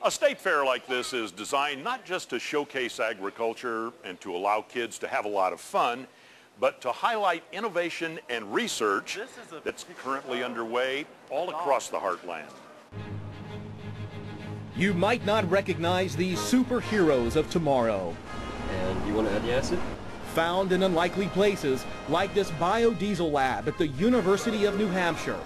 A state fair like this is designed not just to showcase agriculture and to allow kids to have a lot of fun, but to highlight innovation and research that's currently underway all across the Heartland. You might not recognize these superheroes of tomorrow. And you want to add the acid? Found in unlikely places, like this biodiesel lab at the University of New Hampshire.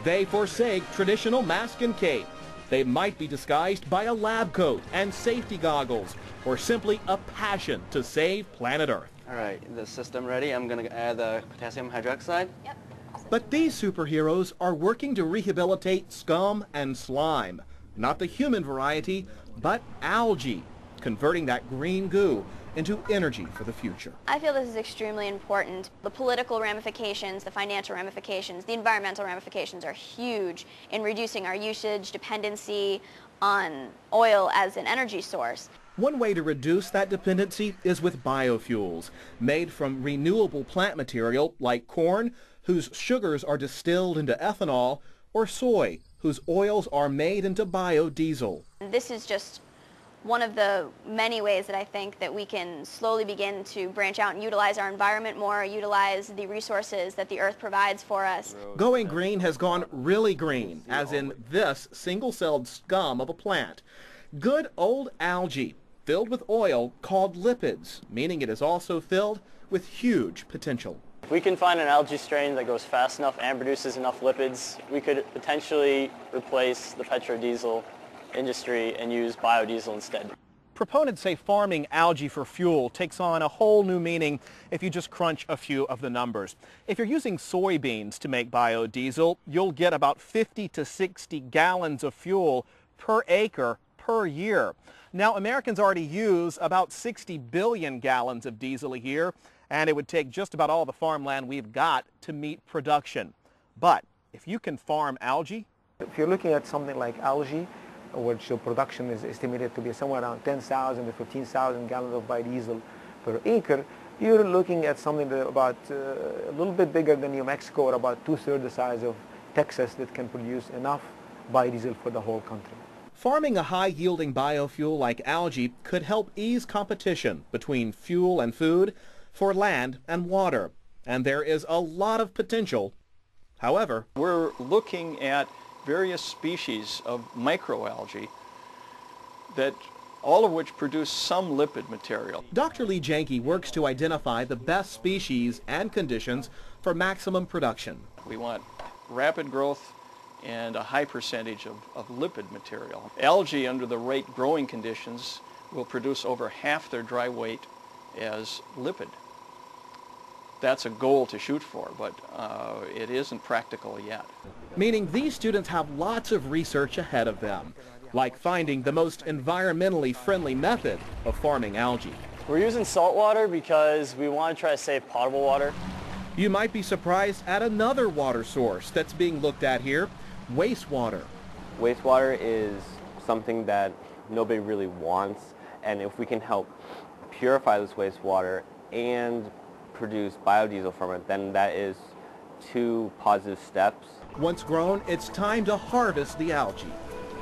They forsake traditional mask and cape. They might be disguised by a lab coat and safety goggles, or simply a passion to save planet Earth. All right, the system ready. I'm going to add the potassium hydroxide. Yep. But these superheroes are working to rehabilitate scum and slime. Not the human variety, but algae, converting that green goo into energy for the future. I feel this is extremely important. The political ramifications, the financial ramifications, the environmental ramifications are huge in reducing our usage, dependency on oil as an energy source. One way to reduce that dependency is with biofuels, made from renewable plant material like corn, whose sugars are distilled into ethanol, or soy, whose oils are made into biodiesel. This is just one of the many ways that I think that we can slowly begin to branch out and utilize our environment more, utilize the resources that the earth provides for us. Going green has gone really green, as in this single-celled scum of a plant. Good old algae, filled with oil called lipids, meaning it is also filled with huge potential. If we can find an algae strain that goes fast enough and produces enough lipids, we could potentially replace the petrodiesel industry and use biodiesel instead. Proponents say farming algae for fuel takes on a whole new meaning if you just crunch a few of the numbers. If you're using soybeans to make biodiesel, you'll get about 50 to 60 gallons of fuel per acre per year. Now, Americans already use about 60 billion gallons of diesel a year, and it would take just about all the farmland we've got to meet production. But if you can farm algae... If you're looking at something like algae, which the production is estimated to be somewhere around 10,000 to 15,000 gallons of biodiesel per acre, you're looking at something that about a little bit bigger than New Mexico, or about two-thirds the size of Texas, that can produce enough biodiesel for the whole country. Farming a high-yielding biofuel like algae could help ease competition between fuel and food for land and water. And there is a lot of potential. However, we're looking at various species of microalgae that all of which produce some lipid material. Dr. Lee Janke works to identify the best species and conditions for maximum production. We want rapid growth and a high percentage of lipid material. Algae, under the right growing conditions, will produce over half their dry weight as lipid. That's a goal to shoot for, but it isn't practical yet. Meaning these students have lots of research ahead of them, like finding the most environmentally friendly method of farming algae. We're using salt water because we want to try to save potable water. You might be surprised at another water source that's being looked at here, wastewater. Wastewater is something that nobody really wants, and if we can help purify this wastewater and produce biodiesel from it, then that is two positive steps. Once grown, it's time to harvest the algae.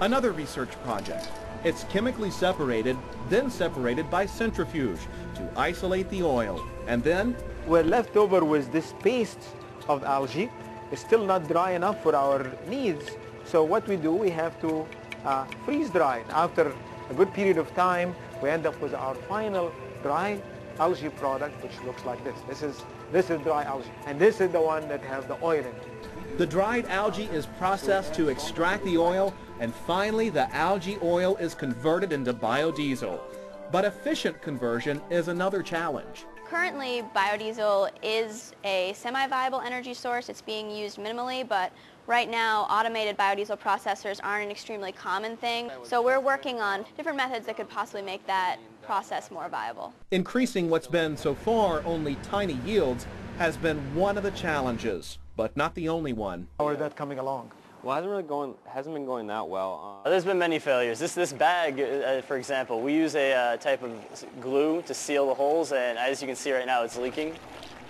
Another research project. It's chemically separated, then separated by centrifuge to isolate the oil. And then we're left over with this paste of algae. It's still not dry enough for our needs. So what we do, we have to freeze dry it. After a good period of time, we end up with our final dry algae product, which looks like this. This is dry algae, and this is the one that has the oil in it. The dried algae is processed to extract the oil, and finally the algae oil is converted into biodiesel. But efficient conversion is another challenge. Currently, biodiesel is a semi-viable energy source. It's being used minimally, but right now automated biodiesel processors aren't an extremely common thing. So we're working on different methods that could possibly make that process more viable. Increasing what's been so far only tiny yields has been one of the challenges, but not the only one. How is that coming along? Well, it hasn't been going that well. There's been many failures. This bag, for example, we use a type of glue to seal the holes, and as you can see right now, it's leaking.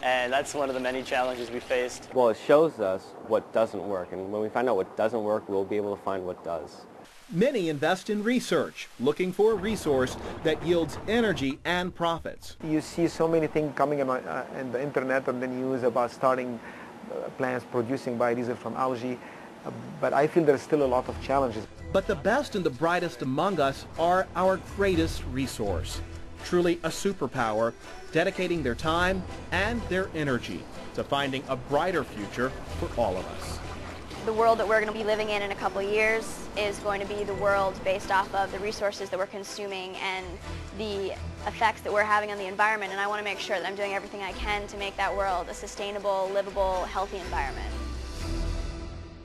and that's one of the many challenges we faced. Well, it shows us what doesn't work, and when we find out what doesn't work, we'll be able to find what does. Many invest in research, looking for a resource that yields energy and profits. You see so many things coming in the internet and the news about starting plants producing biodiesel from algae, but I feel there's still a lot of challenges. But the best and the brightest among us are our greatest resource. Truly a superpower, dedicating their time and their energy to finding a brighter future for all of us. The world that we're going to be living in a couple of years is going to be the world based off of the resources that we're consuming and the effects that we're having on the environment, and I want to make sure that I'm doing everything I can to make that world a sustainable, livable, healthy environment.